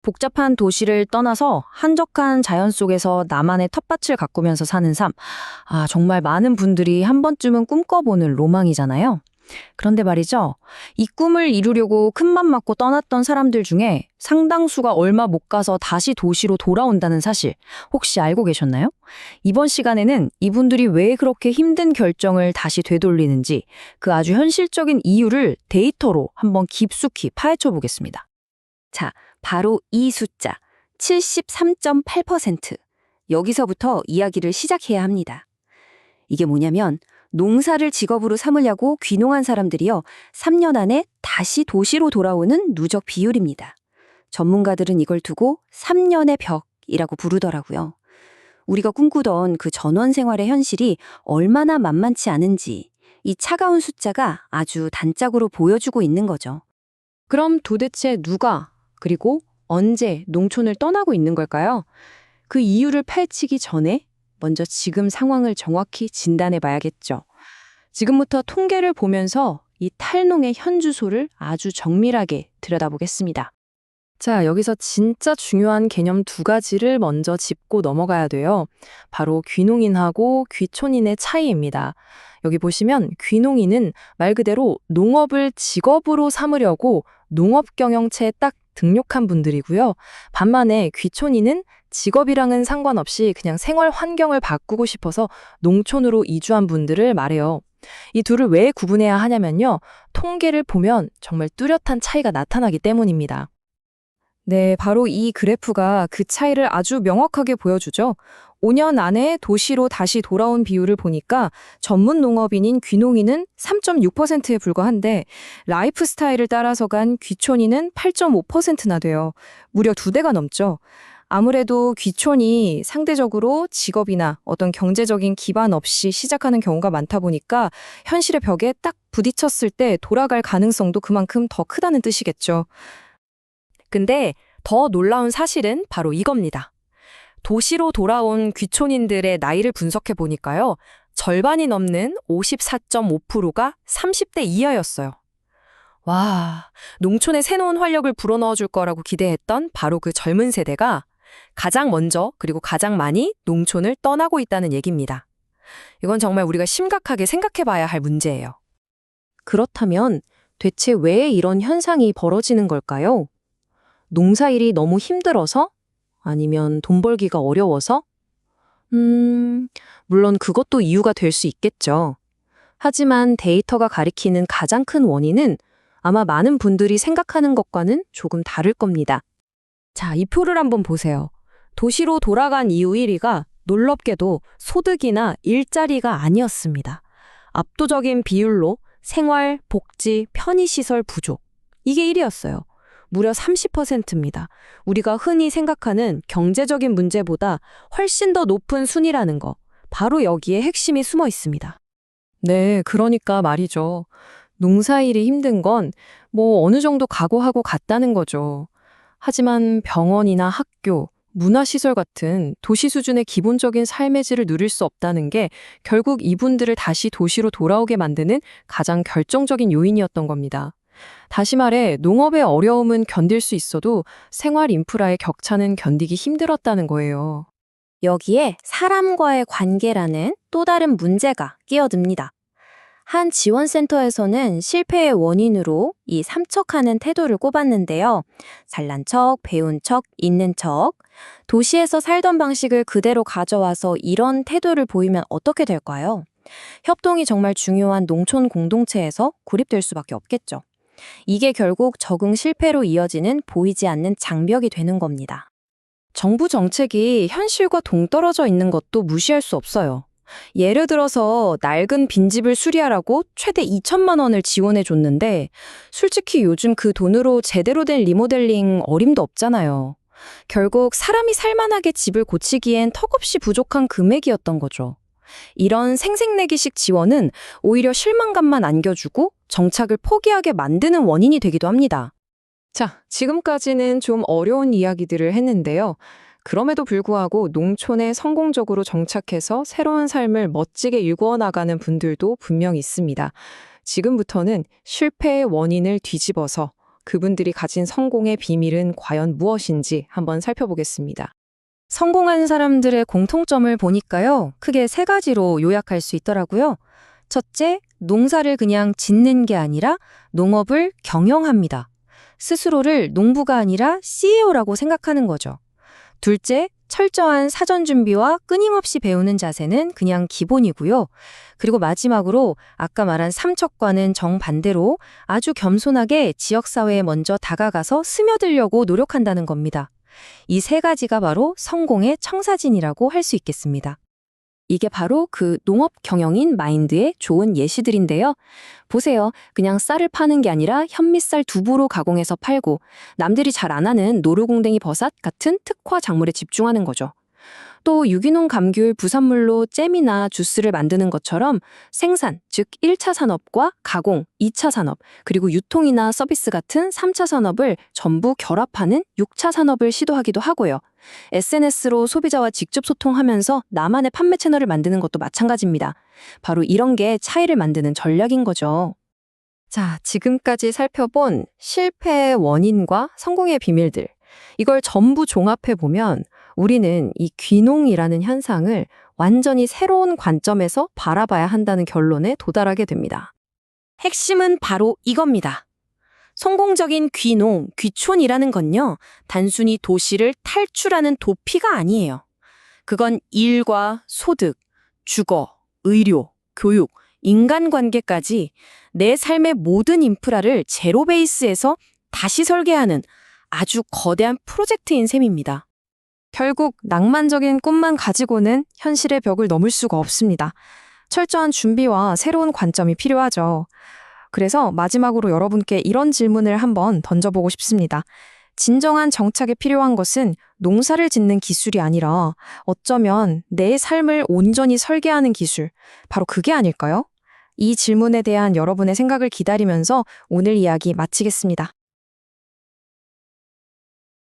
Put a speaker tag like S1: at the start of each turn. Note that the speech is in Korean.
S1: 복잡한 도시를 떠나서 한적한 자연 속에서 나만의 텃밭을 가꾸면서 사는 삶. 정말 많은 분들이 한 번쯤은 꿈꿔보는 로망이잖아요. 그런데 말이죠. 이 꿈을 이루려고 큰맘 먹고 떠났던 사람들 중에 상당수가 얼마 못 가서 다시 도시로 돌아온다는 사실 혹시 알고 계셨나요? 이번 시간에는 이분들이 왜 그렇게 힘든 결정을 다시 되돌리는지 그 아주 현실적인 이유를 데이터로 한번 깊숙이 파헤쳐 보겠습니다. 자, 바로 이 숫자 73.8%. 여기서부터 이야기를 시작해야 합니다. 이게 뭐냐면 농사를 직업으로 삼으려고 귀농한 사람들이요, 3년 안에 다시 도시로 돌아오는 누적 비율입니다. 전문가들은 이걸 두고 3년의 벽이라고 부르더라고요. 우리가 꿈꾸던 그 전원 생활의 현실이 얼마나 만만치 않은지 이 차가운 숫자가 아주 단짝으로 보여주고 있는 거죠. 그럼 도대체 누가, 그리고 언제 농촌을 떠나고 있는 걸까요? 그 이유를 파헤치기 전에 먼저 지금 상황을 정확히 진단해 봐야겠죠. 지금부터 통계를 보면서 이 탈농의 현주소를 아주 정밀하게 들여다보겠습니다. 자, 여기서 진짜 중요한 개념 두 가지를 먼저 짚고 넘어가야 돼요. 바로 귀농인하고 귀촌인의 차이입니다. 여기 보시면 귀농인은 말 그대로 농업을 직업으로 삼으려고 농업경영체에 딱 등록한 분들이고요. 반면에 귀촌인은 직업이랑은 상관없이 그냥 생활 환경을 바꾸고 싶어서 농촌으로 이주한 분들을 말해요. 이 둘을 왜 구분해야 하냐면요. 통계를 보면 정말 뚜렷한 차이가 나타나기 때문입니다. 네, 바로 이 그래프가 그 차이를 아주 명확하게 보여주죠. 5년 안에 도시로 다시 돌아온 비율을 보니까 전문 농업인인 귀농인은 3.6%에 불과한데 라이프 스타일을 따라서 간 귀촌인은 8.5%나 돼요. 무려 2배가 넘죠. 아무래도 귀촌이 상대적으로 직업이나 어떤 경제적인 기반 없이 시작하는 경우가 많다 보니까 현실의 벽에 딱 부딪혔을 때 돌아갈 가능성도 그만큼 더 크다는 뜻이겠죠. 근데 더 놀라운 사실은 바로 이겁니다. 도시로 돌아온 귀촌인들의 나이를 분석해 보니까요. 절반이 넘는 54.5%가 30대 이하였어요. 와, 농촌에 새로운 활력을 불어넣어 줄 거라고 기대했던 바로 그 젊은 세대가 가장 먼저 그리고 가장 많이 농촌을 떠나고 있다는 얘기입니다. 이건 정말 우리가 심각하게 생각해 봐야 할 문제예요. 그렇다면 대체 왜 이런 현상이 벌어지는 걸까요? 농사일이 너무 힘들어서? 아니면 돈 벌기가 어려워서? 물론 그것도 이유가 될 수 있겠죠. 하지만 데이터가 가리키는 가장 큰 원인은 아마 많은 분들이 생각하는 것과는 조금 다를 겁니다. 자, 이 표를 한번 보세요. 도시로 돌아간 이유 1위가 놀랍게도 소득이나 일자리가 아니었습니다. 압도적인 비율로 생활, 복지, 편의시설 부족. 이게 1위였어요. 무려 30%입니다. 우리가 흔히 생각하는 경제적인 문제보다 훨씬 더 높은 순위라는 거. 바로 여기에 핵심이 숨어 있습니다. 네, 그러니까 말이죠. 농사일이 힘든 건 어느 정도 각오하고 갔다는 거죠. 하지만 병원이나 학교, 문화시설 같은 도시 수준의 기본적인 삶의 질을 누릴 수 없다는 게 결국 이분들을 다시 도시로 돌아오게 만드는 가장 결정적인 요인이었던 겁니다. 다시 말해 농업의 어려움은 견딜 수 있어도 생활 인프라의 격차는 견디기 힘들었다는 거예요. 여기에 사람과의 관계라는 또 다른 문제가 끼어듭니다. 한 지원센터에서는 실패의 원인으로 이 삼척하는 태도를 꼽았는데요. 잘난 척, 배운 척, 있는 척. 도시에서 살던 방식을 그대로 가져와서 이런 태도를 보이면 어떻게 될까요? 협동이 정말 중요한 농촌 공동체에서 고립될 수밖에 없겠죠. 이게 결국 적응 실패로 이어지는 보이지 않는 장벽이 되는 겁니다. 정부 정책이 현실과 동떨어져 있는 것도 무시할 수 없어요. 예를 들어서 낡은 빈집을 수리하라고 최대 2천만 원을 지원해 줬는데 솔직히 요즘 그 돈으로 제대로 된 리모델링 어림도 없잖아요. 결국 사람이 살만하게 집을 고치기엔 턱없이 부족한 금액이었던 거죠. 이런 생색내기식 지원은 오히려 실망감만 안겨주고 정착을 포기하게 만드는 원인이 되기도 합니다. 자, 지금까지는 좀 어려운 이야기들을 했는데요. 그럼에도 불구하고 농촌에 성공적으로 정착해서 새로운 삶을 멋지게 일구어 나가는 분들도 분명 있습니다. 지금부터는 실패의 원인을 뒤집어서
S2: 그분들이 가진 성공의 비밀은 과연 무엇인지 한번 살펴보겠습니다. 성공한 사람들의 공통점을 보니까요, 크게 세 가지로 요약할 수 있더라고요. 첫째, 농사를 그냥 짓는 게 아니라 농업을 경영합니다. 스스로를 농부가 아니라 CEO라고 생각하는 거죠. 둘째, 철저한 사전 준비와 끊임없이 배우는 자세는 그냥 기본이고요. 그리고 마지막으로 아까 말한 삼척과는 정반대로 아주 겸손하게 지역사회에 먼저 다가가서 스며들려고 노력한다는 겁니다. 이 세 가지가 바로 성공의 청사진이라고 할 수 있겠습니다. 이게 바로 그 농업 경영인 마인드의 좋은 예시들인데요. 보세요. 그냥 쌀을 파는 게 아니라 현미쌀 두부로 가공해서 팔고 남들이 잘 안 하는 노루궁뎅이 버섯 같은 특화 작물에 집중하는 거죠. 또 유기농 감귤 부산물로 잼이나 주스를 만드는 것처럼 생산, 즉 1차 산업과 가공, 2차 산업, 그리고 유통이나 서비스 같은 3차 산업을 전부 결합하는 6차 산업을 시도하기도 하고요. SNS로 소비자와 직접 소통하면서 나만의 판매 채널을 만드는 것도 마찬가지입니다. 바로 이런 게 차이를 만드는 전략인 거죠. 자, 지금까지 살펴본 실패의 원인과 성공의 비밀들. 이걸 전부 종합해보면 우리는 이 귀농이라는 현상을 완전히 새로운 관점에서 바라봐야 한다는 결론에 도달하게 됩니다. 핵심은 바로 이겁니다. 성공적인 귀농, 귀촌이라는 건요, 단순히 도시를 탈출하는 도피가 아니에요. 그건 일과 소득, 주거, 의료, 교육, 인간관계까지 내 삶의 모든 인프라를 제로 베이스에서 다시 설계하는 아주 거대한 프로젝트인 셈입니다. 결국 낭만적인 꿈만 가지고는 현실의 벽을 넘을 수가 없습니다. 철저한 준비와 새로운 관점이 필요하죠. 그래서 마지막으로 여러분께 이런 질문을 한번 던져보고 싶습니다. 진정한 정착에 필요한 것은 농사를 짓는 기술이 아니라 어쩌면 내 삶을 온전히 설계하는 기술, 바로 그게 아닐까요? 이 질문에 대한 여러분의 생각을 기다리면서 오늘 이야기 마치겠습니다.